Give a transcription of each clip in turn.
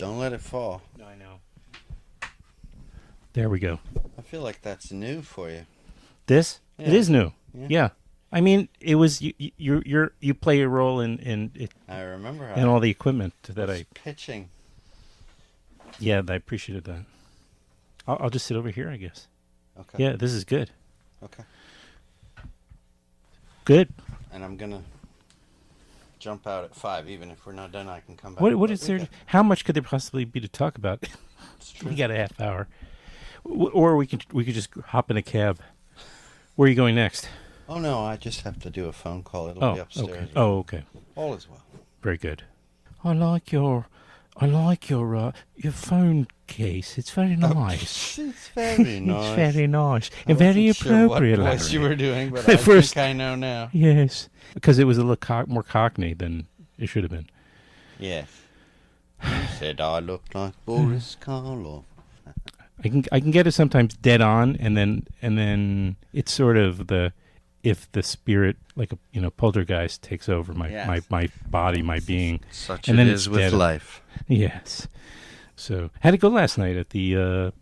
Don't let it fall. No, I know. There we go. I feel like that's new for you. This? Yeah. It is new. Yeah. Yeah. I mean, it was you play a role in it. I remember how. And all the equipment that I pitching. Yeah, I appreciated that. I'll just sit over here, I guess. Okay. Yeah, this is good. Okay. Good. And I'm gonna jump out at 5. Even if we're not done, I can come back. What is there? How much could there possibly be to talk about? We got a half hour, or we could just hop in a cab. Where are you going next? Oh no, I just have to do a phone call. It'll be upstairs. Okay. Oh, okay. All is well. Very good. I like your phone case. It's very nice. It's very nice. It's very nice and very appropriate. Sure what voice you were doing, but At I first, think I know now. Yes, because it was a little more Cockney than it should have been. Yes. You said I looked like Boris Karloff. I can get it sometimes dead on, and then it's sort of if the spirit, like a poltergeist, takes over my body, my being. Such and it then is with life. Yes. So, how'd it go last night at the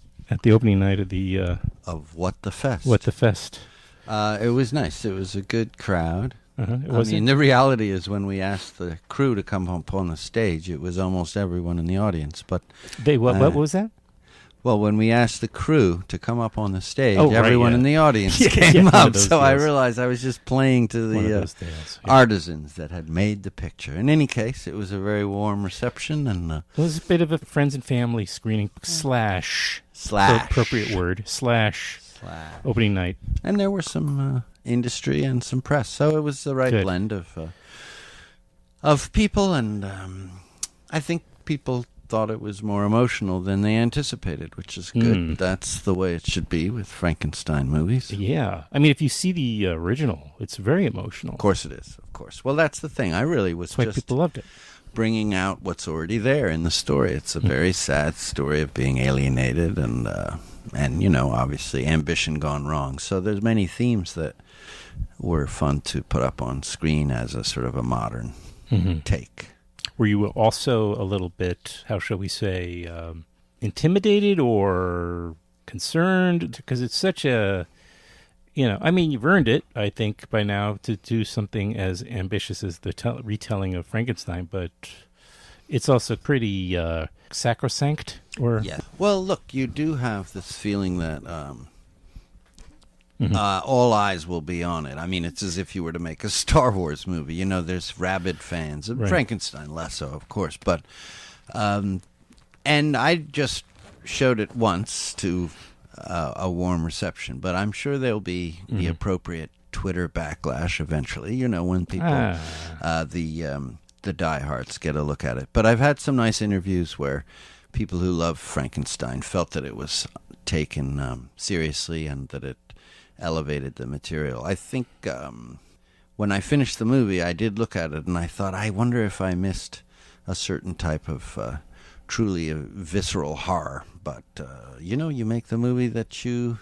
opening night of the of What the Fest? What the Fest. It was nice. It was a good crowd. The reality is when we asked the crew to come up on the stage, it was almost everyone in the audience. But what was that? Well, when we asked the crew to come up on the stage, everyone in the audience came up. So I realized I was just playing to the artisans that had made the picture. In any case, it was a very warm reception. And it was a bit of a friends and family screening slash appropriate word slash opening night. And there were some industry and some press. So it was the right blend of people. And I think people thought it was more emotional than they anticipated, which is good. That's the way it should be with Frankenstein movies. Yeah. I mean, if you see the original, it's very emotional. Of course it is, of course. Well, that's the thing. I really was that's why people loved it. Bringing out what's already there in the story. It's a very sad story of being alienated and obviously ambition gone wrong. So there's many themes that were fun to put up on screen as a sort of a modern take. Were you also a little bit, how shall we say, intimidated or concerned? Because it's such a, you've earned it, I think, by now to do something as ambitious as the retelling of Frankenstein, but it's also pretty sacrosanct. Yeah. Well, look, you do have this feeling that all eyes will be on it. I mean, it's as if you were to make a Star Wars movie. There's rabid fans. Right. Frankenstein less so, of course. But, and I just showed it once to a warm reception. But I'm sure there'll be the appropriate Twitter backlash eventually, when people, the diehards get a look at it. But I've had some nice interviews where people who love Frankenstein felt that it was taken seriously and that it elevated the material. I think when I finished the movie, I did look at it and I thought, I wonder if I missed a certain type of truly visceral horror. But you make the movie that you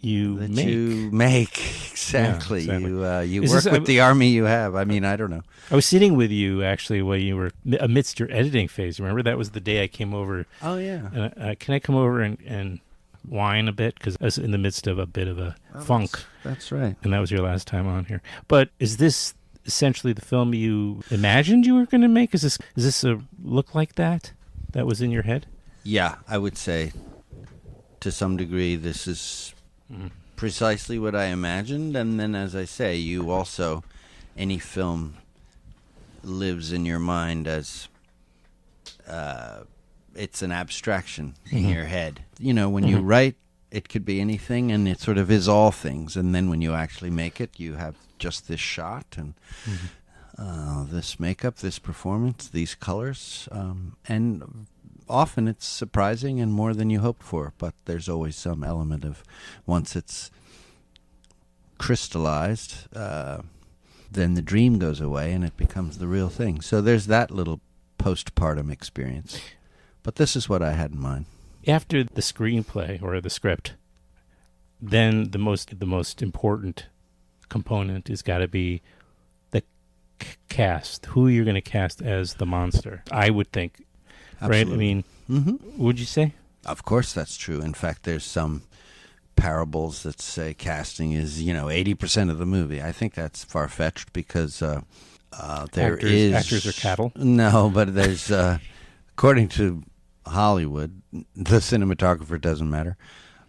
make. Exactly. Yeah, exactly. You work with the army you have. I mean, I don't know. I was sitting with you actually while you were amidst your editing phase. Remember that was the day I came over. Oh yeah. And can I come over and whine a bit, because I was in the midst of a bit of a funk. That's right. And that was your last time on here. But is this essentially the film you imagined you were going to make? Is this a look like that was in your head? Yeah, I would say to some degree this is precisely what I imagined. And then, as I say, you also, any film lives in your mind as it's an abstraction in your head. When you write, it could be anything, and it sort of is all things. And then when you actually make it, you have just this shot and this makeup, this performance, these colors. And often it's surprising and more than you hoped for, but there's always some element of, once it's crystallized, then the dream goes away and it becomes the real thing. So there's that little postpartum experience. But this is what I had in mind. After the screenplay or the script, then the most important component has got to be the cast. Who you're going to cast as the monster. I would think right? I mean, would you say? Of course that's true. In fact, there's some parables that say casting is, 80% of the movie. I think that's far-fetched because Actors are cattle? No, but there's, according to Hollywood, the cinematographer doesn't matter.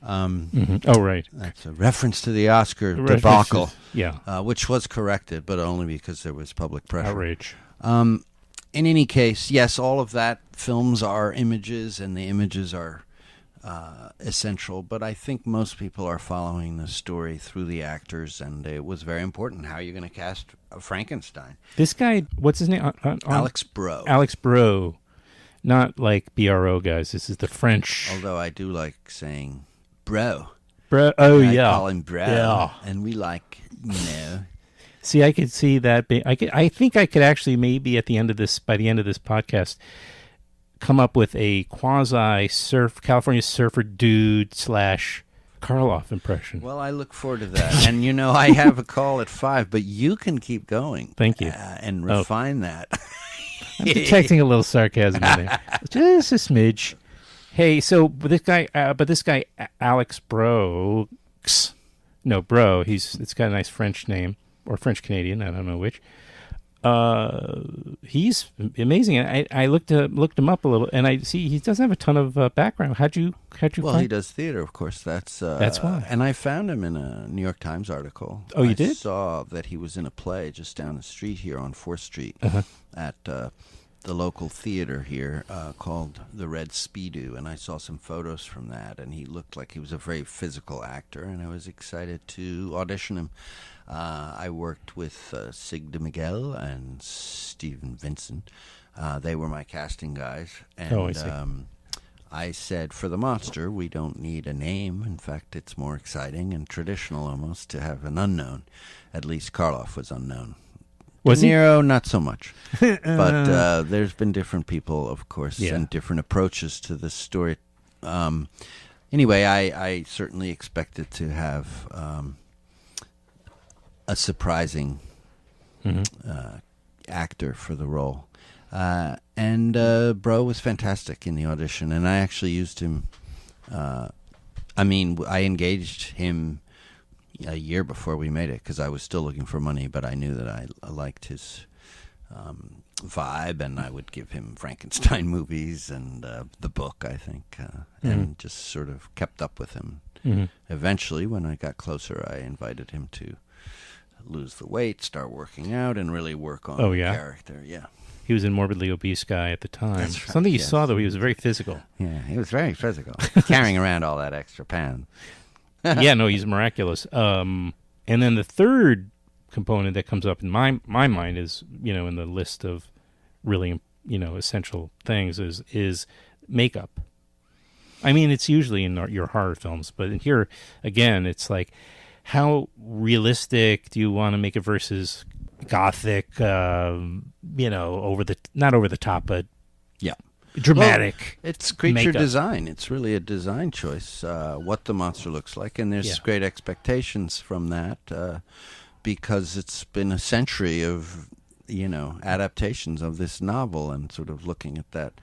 Oh, right. That's a reference to the Oscar debacle. Yeah. Which was corrected, but only because there was public pressure. Outrage. In any case, yes, all of that, films are images, and the images are essential, but I think most people are following the story through the actors, and it was very important. How are you going to cast Frankenstein? This guy, what's his name? Alex Breaux. Alex Breaux. Not like BRO, guys. This is the French. Although I do like saying Breaux. Breaux. I call him Breaux. Yeah. And we like, See, I could see that. I think I could actually maybe by the end of this podcast, come up with a California surfer dude / Karloff impression. Well, I look forward to that. And, I have a call at 5, but you can keep going. Thank you. And refine that. I'm detecting a little sarcasm in there. Just a smidge. Hey, so this guy, Alex Breaux, Breaux, it's got a nice French name, or French Canadian, I don't know which. He's amazing. I looked him up a little, and I see he doesn't have a ton of background. How'd you Well, he does theater, of course. That's why. And I found him in a New York Times article. Oh, you did? I saw that he was in a play just down the street here on 4th Street at the local theater here called the Red Speedo, and I saw some photos from that, and he looked like he was a very physical actor, and I was excited to audition him. I worked with Sig de Miguel and Stephen Vincent. They were my casting guys. And I see. I said, for the monster, we don't need a name. In fact, it's more exciting and traditional almost to have an unknown. At least Karloff was unknown. Was De Niro, not so much. But there's been different people, of course, and different approaches to this story. Anyway, I certainly expected to have a surprising actor for the role. And Breaux was fantastic in the audition, and I actually used him. I engaged him a year before we made it because I was still looking for money, but I knew that I liked his vibe, and I would give him Frankenstein movies and the book, I think, and just sort of kept up with him. Eventually, when I got closer, I invited him to lose the weight, start working out, and really work on the character. Yeah. He was a morbidly obese guy at the time. That's right, Something you saw, though, he was very physical. Yeah, he was very physical, carrying around all that extra pound. Yeah, no, he's miraculous. And then the third component that comes up in my mind is, in the list of really, essential things is makeup. I mean, it's usually in your horror films, but in here, again, it's like, how realistic do you want to make it versus gothic, not over the top, but dramatic. Well, it's creature makeup. Design. It's really a design choice, what the monster looks like, and there's great expectations from that because it's been a century of, adaptations of this novel and sort of looking at that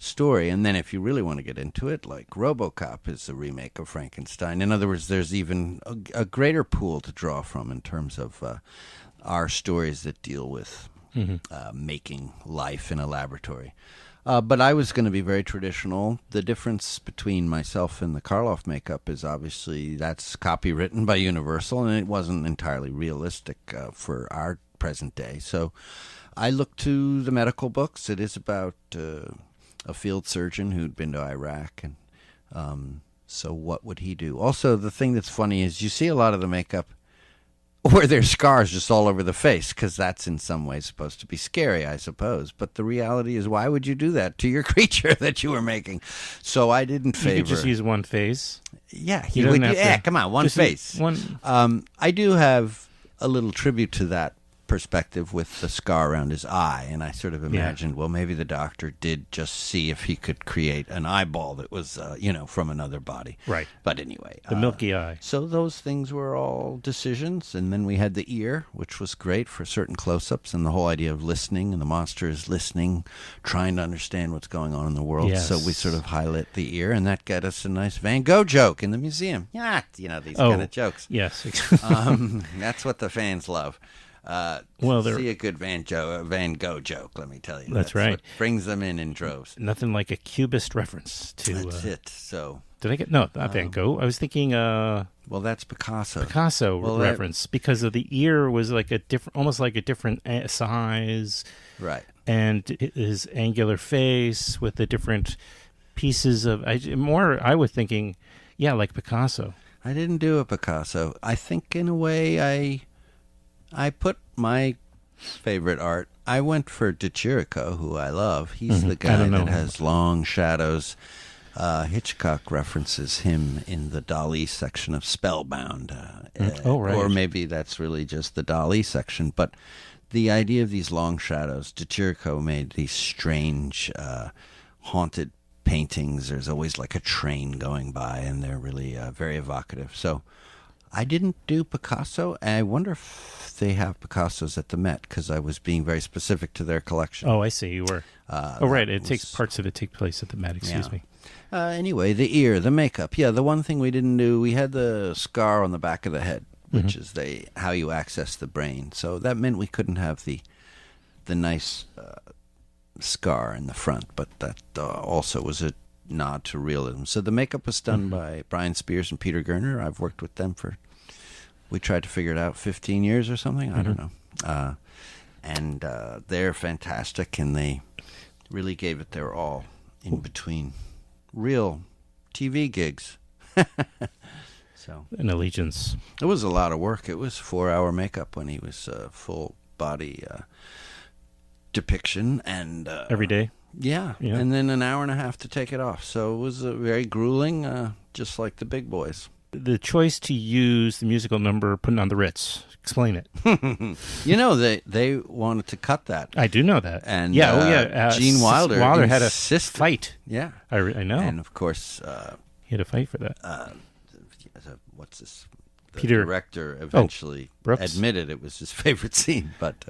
story. And then if you really want to get into it, like RoboCop is a remake of Frankenstein. In other words, there's even a greater pool to draw from in terms of our stories that deal with making life in a laboratory. But I was going to be very traditional. The difference between myself and the Karloff makeup is obviously that's copywritten by Universal, and it wasn't entirely realistic for our present day. So I looked to the medical books. It is about a field surgeon who'd been to Iraq, and so what would he do? Also, the thing that's funny is you see a lot of the makeup where there's scars just all over the face, because that's in some ways supposed to be scary, I suppose. But the reality is, why would you do that to your creature that you were making? So I didn't favor. You could just use one face. Yeah, he would. Yeah, come on, one face. One. I do have a little tribute to that perspective with the scar around his eye, and I sort of imagined, well, maybe the doctor did just see if he could create an eyeball that was, from another body. Right. But anyway. The milky eye. So those things were all decisions, and then we had the ear, which was great for certain close-ups, and the whole idea of listening, and the monster is listening, trying to understand what's going on in the world. Yes. So we sort of highlight the ear, and that got us a nice Van Gogh joke in the museum. Yeah, these kind of jokes. Yes. That's what the fans love. See a good Van Gogh joke, let me tell you. That's right. What brings them in droves. Nothing like a Cubist reference to... That's it. So... Did I get... No, not Van Gogh. I was thinking... well, that's Picasso. Reference, because of the ear was like a different... Almost like a different size. Right. And his angular face with the different pieces of... I was thinking, like Picasso. I didn't do a Picasso. I think, in a way, I put my favorite art. I went for De Chirico, who I love. He's the guy that has long shadows. Hitchcock references him in the Dali section of Spellbound. Right. Or maybe that's really just the Dali section. But the idea of these long shadows, De Chirico made these strange, haunted paintings. There's always like a train going by, and they're really very evocative. So I didn't do Picasso. I wonder if they have Picassos at the Met, because I was being very specific to their collection. Oh, I see. You were. Right. Parts of it take place at the Met. Excuse me. Anyway, the ear, the makeup. Yeah, the one thing we didn't do, we had the scar on the back of the head, which is how you access the brain. So that meant we couldn't have the nice scar in the front, but that also was a nod to realism. So the makeup was done by Brian Spears and Peter Gerner. I've worked with them we tried to figure it out, 15 years or something. I don't know. And they're fantastic, and they really gave it their all in between real TV gigs. So an allegiance. It was a lot of work. It was 4-hour makeup when he was full body depiction, and every day. Yeah, and then an hour and a half to take it off. So it was very grueling, just like the big boys. The choice to use the musical number putting on the Ritz. Explain it. They wanted to cut that. I do know that. And Gene Wilder had a fight. Yeah, I know. And of course, he had a fight for that. What's this? The Peter director eventually admitted it was his favorite scene, but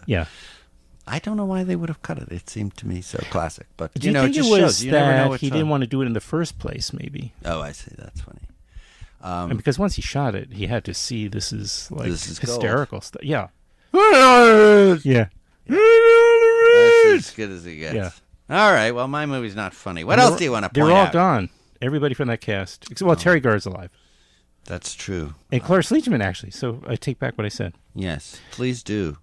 I don't know why they would have cut it. It seemed to me so classic. But do you think it just was shows you never know he didn't want to do it in the first place? Maybe. Oh, I see. That's funny. And because once he shot it, he had to see this is hysterical stuff. Yeah. Yeah. That's as good as it gets. Yeah. All right. Well, my movie's not funny. What else do you want to point out? They're all gone. Everybody from that cast. Terry Garr's alive. That's true. And Cloris Leachman, actually. So I take back what I said. Yes. Please do.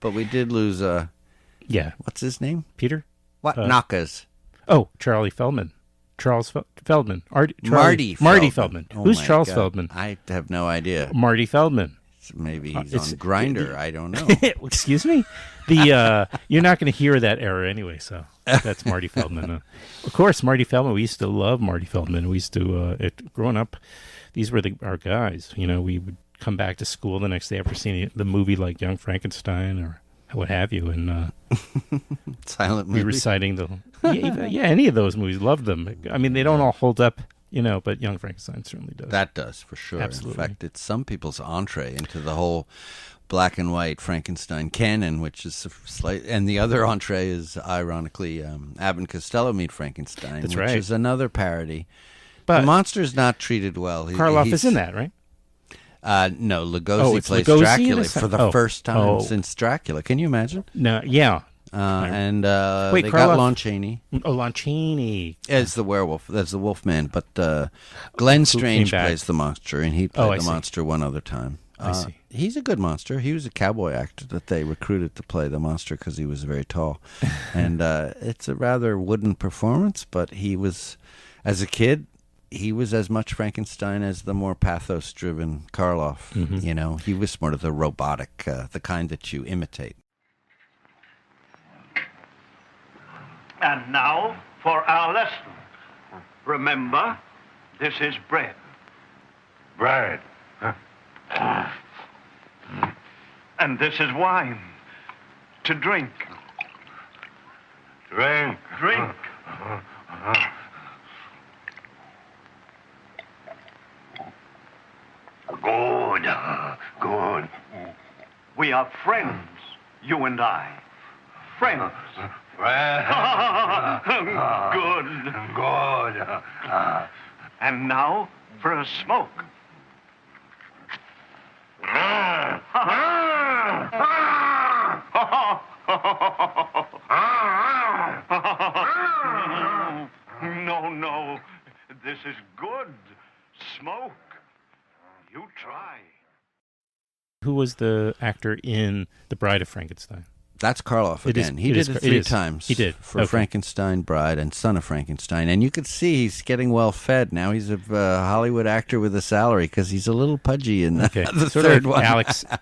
But we did lose, what's his name? Peter? What? Knockas. Oh, Charlie Feldman. Charles Feldman. Marty Feldman. Oh, who's Charles God. Feldman? I have no idea. Marty Feldman. Maybe he's on Grindr. I don't know. Excuse me? You're not going to hear that error anyway, so that's Marty Feldman. Of course, Marty Feldman. We used to love Marty Feldman. We used to, growing up, these were our guys. We would come back to school the next day after seeing the movie like Young Frankenstein or what have you, and silent movie. Be reciting any of those movies. Loved them. I mean, they don't all hold up, but Young Frankenstein certainly does. That does, for sure. Absolutely. In fact, it's some people's entree into the whole black and white Frankenstein canon, which is and the other entree is ironically Abbott and Costello Meet Frankenstein, That's which right. is another parody. But the monster's not treated well. Karloff is in that, right? No, Lugosi plays Dracula for the first time since Dracula. Can you imagine? No, yeah. And Wait, they Karloff? got Lon Chaney. Oh, Lon Chaney. As the werewolf. That's the Wolfman. But Glenn Strange plays the monster, and he played the monster one other time. I see. He's a good monster. He was a cowboy actor that they recruited to play the monster because he was very tall. And it's a rather wooden performance, but he was, as a kid, he was as much Frankenstein as the more pathos-driven Karloff. Mm-hmm. He was more of the robotic, the kind that you imitate. And now for our lesson. Remember, this is bread. Bread. And this is wine. To drink. Drink. Drink. Good. Good. We are friends, you and I. Friends. Good. Good. And now for a smoke. No. This is good. Smoke. You try. Who was the actor in The Bride of Frankenstein? That's Karloff It is- again. He it did is- it it 3 is. times. He did. For Okay. Frankenstein, Bride, and Son of Frankenstein. And you could see he's getting well fed now. He's a Hollywood actor with a salary because he's a little pudgy in Okay. the Sort third of one.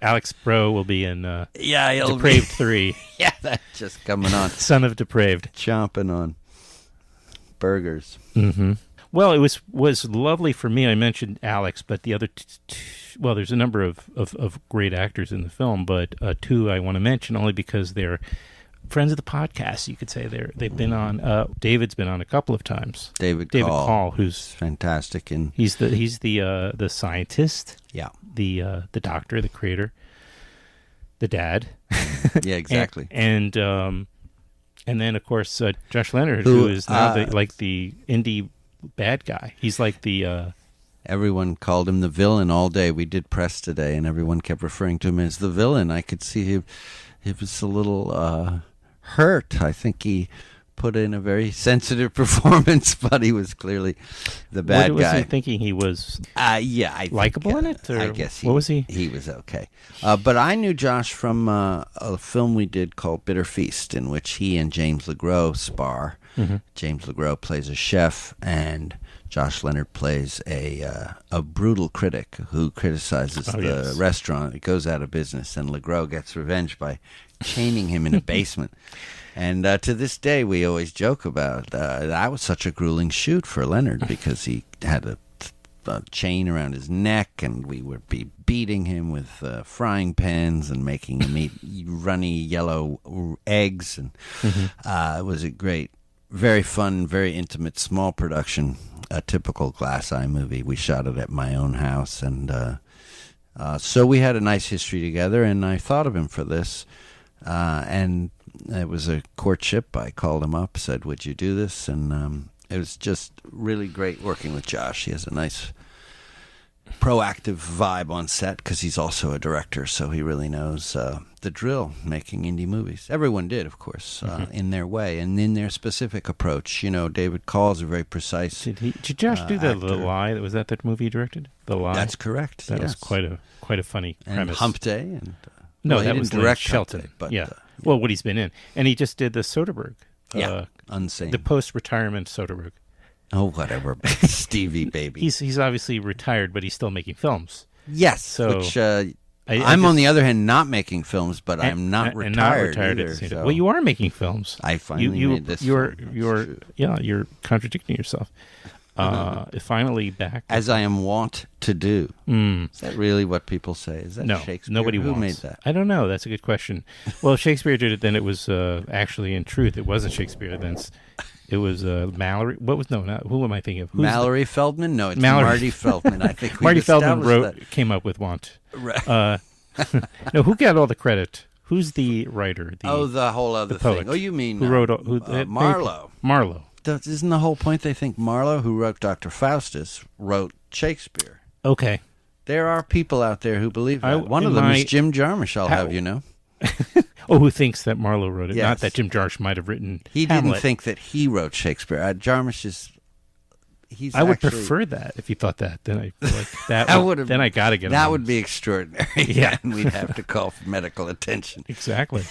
Alex Breaux will be in Yeah, he'll Depraved be. 3, Yeah, that's just coming on. Son of Depraved. Chomping on burgers. Mm-hmm. Well, it was lovely for me. I mentioned Alex, but the other well, there's a number of great actors in the film, but two I want to mention only because they're friends of the podcast. You could say they've been on. David's been on a couple of times. David Call, who's fantastic, and he's the scientist. yeah, the doctor, the creator, the dad. yeah, exactly. and then of course Josh Leonard, who is now the indie bad guy. He's like the everyone called him the villain all day. We did press today, and everyone kept referring to him as the villain. I could see him. He was a little hurt. I think he put in a very sensitive performance, but he was clearly the bad what guy. was he thinking? He was yeah, I think, likable in it? Or I guess. What was he? He was okay. But I knew Josh from a film we did called Bitter Feast, in which he and James LeGros spar. Mm-hmm. James LeGros plays a chef, and Josh Leonard plays a brutal critic who criticizes the restaurant. It goes out of business, and LeGros gets revenge by chaining him in a basement. And to this day, we always joke about that was such a grueling shoot for Leonard because he had a chain around his neck, and we would be beating him with frying pans and making him eat runny yellow eggs. And it was a great, very fun, very intimate, small production, a typical Glass Eye movie. We shot it at my own house, and so we had a nice history together, and I thought of him for this. And it was a courtship. I called him up, said, would you do this? And it was just really great working with Josh. He has a nice proactive vibe on set because he's also a director, so he really knows the drill, making indie movies. Everyone did, of course, in their way and in their specific approach. You know, David Call's a very precise Did Josh do The actor. Lie? Was that movie he directed? The Lie? That's correct. That yes. was quite a funny and premise. Hump Day. And, No, well, that he was didn't direct Shelton. Hump Day, but yeah. Well, what he's been in. And he just did the Soderbergh. Unsane. The post-retirement Soderbergh. Oh, whatever. Stevie, baby. He's obviously retired, but he's still making films. Yes, So, which I'm on the other hand not making films, but I'm not retired. And not retired either, at the same time. so Well, you are making films. I finally made this film. You're contradicting yourself. Finally back. As I am wont to do. Is that really what people say? Is that No, Shakespeare? nobody Who wants. made that? I don't know. That's a good question. Well, if Shakespeare did it, then it was actually, in truth, it wasn't Shakespeare. Then it was Mallory. What was who am I thinking of? Who's Mallory Feldman? No, it's Mallory- Marty Feldman. I think Marty Feldman established came up with Want. that. Right. No, who got all the credit? Who's the writer? The whole other the poet. thing. Oh, you mean who wrote Marlowe? Marlowe. Isn't the whole point they think Marlowe, who wrote Dr. Faustus, wrote Shakespeare? Okay. There are people out there who believe that. One of in them my- is Jim Jarmusch, I'll have you know. Oh, who thinks that Marlowe wrote it? Yes. Not that Jim Jarmusch might have written He Hamlet. didn't think that he wrote Shakespeare. Jarmusch is... I would actually- prefer that if you thought that. Then I feel like that. That would have- then I got to get That on. would be extraordinary. Yeah. And we'd have to call for medical attention. Exactly.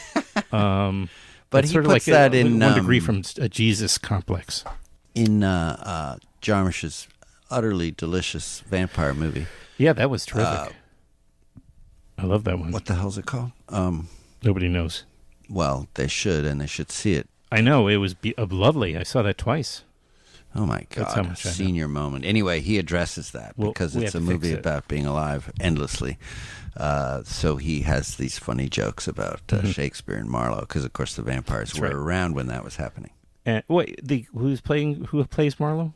But it's he sort of puts like that in... one degree from a Jesus complex. in Jarmusch's utterly delicious vampire movie. Yeah, that was terrific. I love that one. What the hell's it called? Nobody knows. Well, they should, and they should see it. I know, it was lovely. I saw that twice. Oh my That's how God, much I know. senior moment. Anyway, he addresses that because we it's have a to fix movie it. about being alive endlessly. So he has these funny jokes about Shakespeare and Marlowe because, of course, the vampires That's were right. around when that was happening. And wait, who plays Marlowe?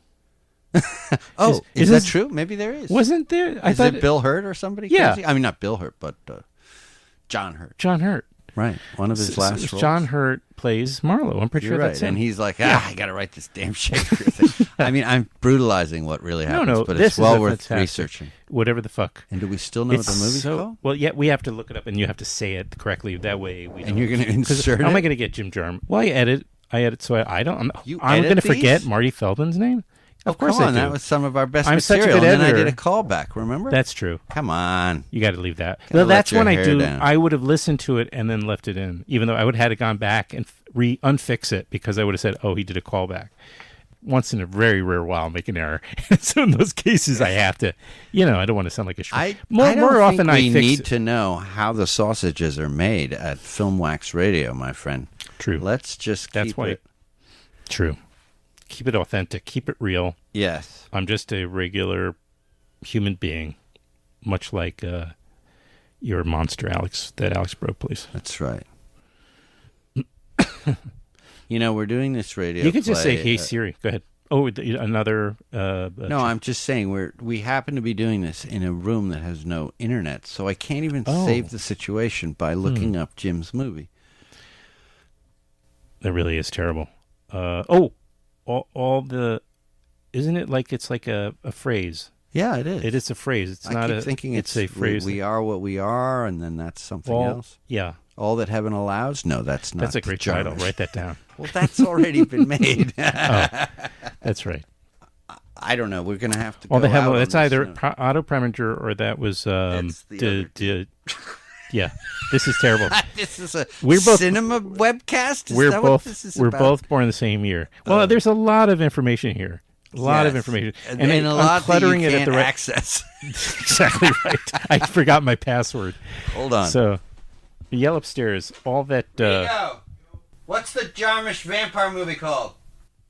Oh, Is is that this- true? Maybe there is. Wasn't there? I Is thought it Bill Hurt or somebody? Yeah. Crazy? I mean, not Bill Hurt, but John Hurt. John Hurt. Right. One of his last roles. John Hurt plays Marlowe. I'm pretty You're sure right. that's him. And he's like, I got to write this damn Shakespeare thing. I mean, I'm brutalizing what really happens, no, but this it's well is worth fantastic. researching. Whatever the fuck. And do we still know what the movie's called? Well, yeah, we have to look it up, and you have to say it correctly. That way, we. And you're going to insert How am I it? going to get Jim Jarmusch? Well, I edit, so I don't. You I'm edit going to forget these? Marty Feldman's name. Of course Come on, I do. that was some of our best I'm such a material. good And then I editor. did a callback, remember? That's true. Come on. You got to leave that. Gotta Well, let that's your when I hair do. down. I would have listened to it and then left it in, even though I would have had to gone back and unfix it because I would have said, "Oh, he did a callback." Once in a very rare while, make an error. So in those cases, I have to. I don't want to sound like a. I more don't often, think I we fix need it. to know how the sausages are made at Filmwax Radio, my friend. True. Let's just That's keep why. it. True. Keep it authentic. Keep it real. Yes. I'm just a regular human being, much like your monster, Alex. That Alex Breaux plays. That's right. We're doing this radio You could just say, play, "Hey Siri." Go ahead. Oh, another. No, I'm just saying we happen to be doing this in a room that has no internet, so I can't even Oh. save the situation by looking up Jim's movie. That really is terrible. All the. Isn't it like it's like a phrase? Yeah, it is. It is a phrase. It's I not keep a. thinking it's a phrase. We are what we are, and then that's something all, else. Yeah, All that heaven allows? No, that's not. that's a great title. Jarmusch. Write that down. Well, that's already been made. That's right. I don't know. We're going to have to. All go the heaven. out That's on this either note. Otto Preminger or that was. It's the other Yeah, this is terrible. This is a We're both- cinema webcast. Is we're that both what this is we're about? both born the same year. Well, there's a lot of information here. A lot of Yes. information, and a I'm lot that cluttering you it at can't the right. access. Exactly right. I forgot my password. Hold on. So, yell upstairs. All that. Here you go. What's the Jarmusch vampire movie called?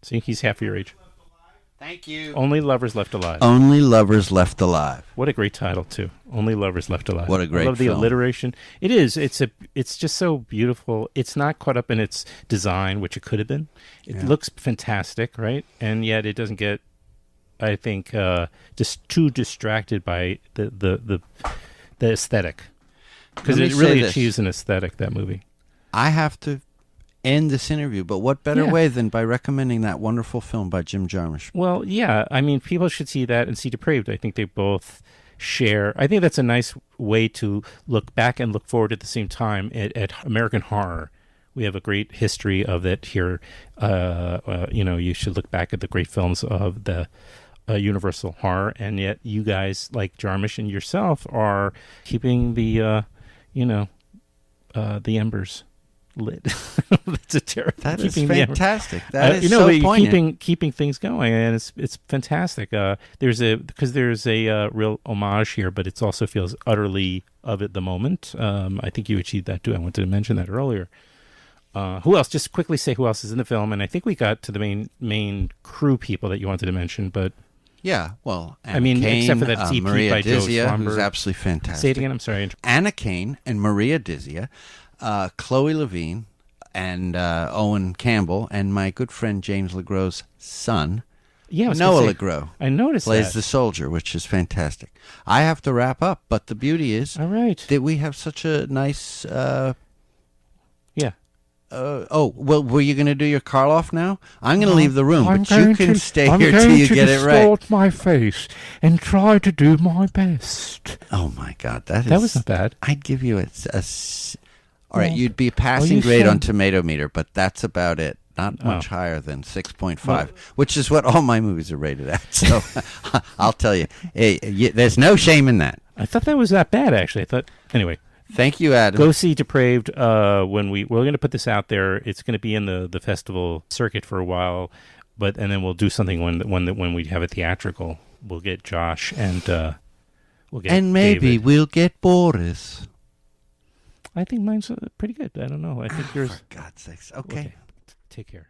See, he's half your age. Thank you. Only Lovers Left Alive. Only Lovers Left Alive. What a great title too. Only Lovers Left Alive. What a great I love the film. alliteration. It is. It's just so beautiful. It's not caught up in its design, which it could have been. It looks fantastic, right? And yet it doesn't get, I think, just too distracted by the aesthetic. Because Let me it really say this. achieves an aesthetic, that movie. I have to end this interview, but what better Yeah. way than by recommending that wonderful film by Jim Jarmusch? Well, yeah. I mean, people should see that and see Depraved. I think they both share. I think that's a nice way to look back and look forward at the same time at American horror. We have a great history of it here. You should look back at the great films of the Universal horror, and yet you guys, like Jarmusch and yourself, are keeping the embers lit. That's a terrible. That is keeping the embers- fantastic. That is but so poignant. keeping things going, and it's fantastic. There's a real homage here, but it also feels utterly of it the moment. I think you achieved that too. I wanted to mention that earlier. Who else? Just quickly say who else is in the film, and I think we got to the main crew people that you wanted to mention, but Yeah, well, Anna I mean, Kane, except for that TP Maria by Joe Dizia, Schwamberg. who's absolutely fantastic. say it again. I'm sorry. Anna Kane and Maria Dizia, Chloe Levine, and Owen Campbell, and my good friend James LeGros' son, Yeah, I was Noah gonna say, LeGros, I noticed plays that. the soldier, which is fantastic. I have to wrap up, but the beauty is All right. that we have such a nice... Yeah. well, were you going to do your Karloff now? I'm going to leave the room, I'm but you going can to- stay I'm here going till you to get it right. distort my face and try to do my best. Oh, my God. That was not bad. I'd give you all right, Well, you'd be a passing you grade on said- Tomato Meter, but that's about it. Not much Oh. higher than 6.5, Well- which is what all my movies are rated at. So I'll tell you, there's no shame in that. I thought that was that bad, actually. I thought, anyway. Thank you, Adam. Go see Depraved. When we're going to put this out there, it's going to be in the festival circuit for a while, and then we'll do something when we have it theatrical. We'll get Josh and we'll get and maybe David. we'll get Boris. I think mine's pretty good. I don't know. I think yours. For God's sakes. Okay. Take care.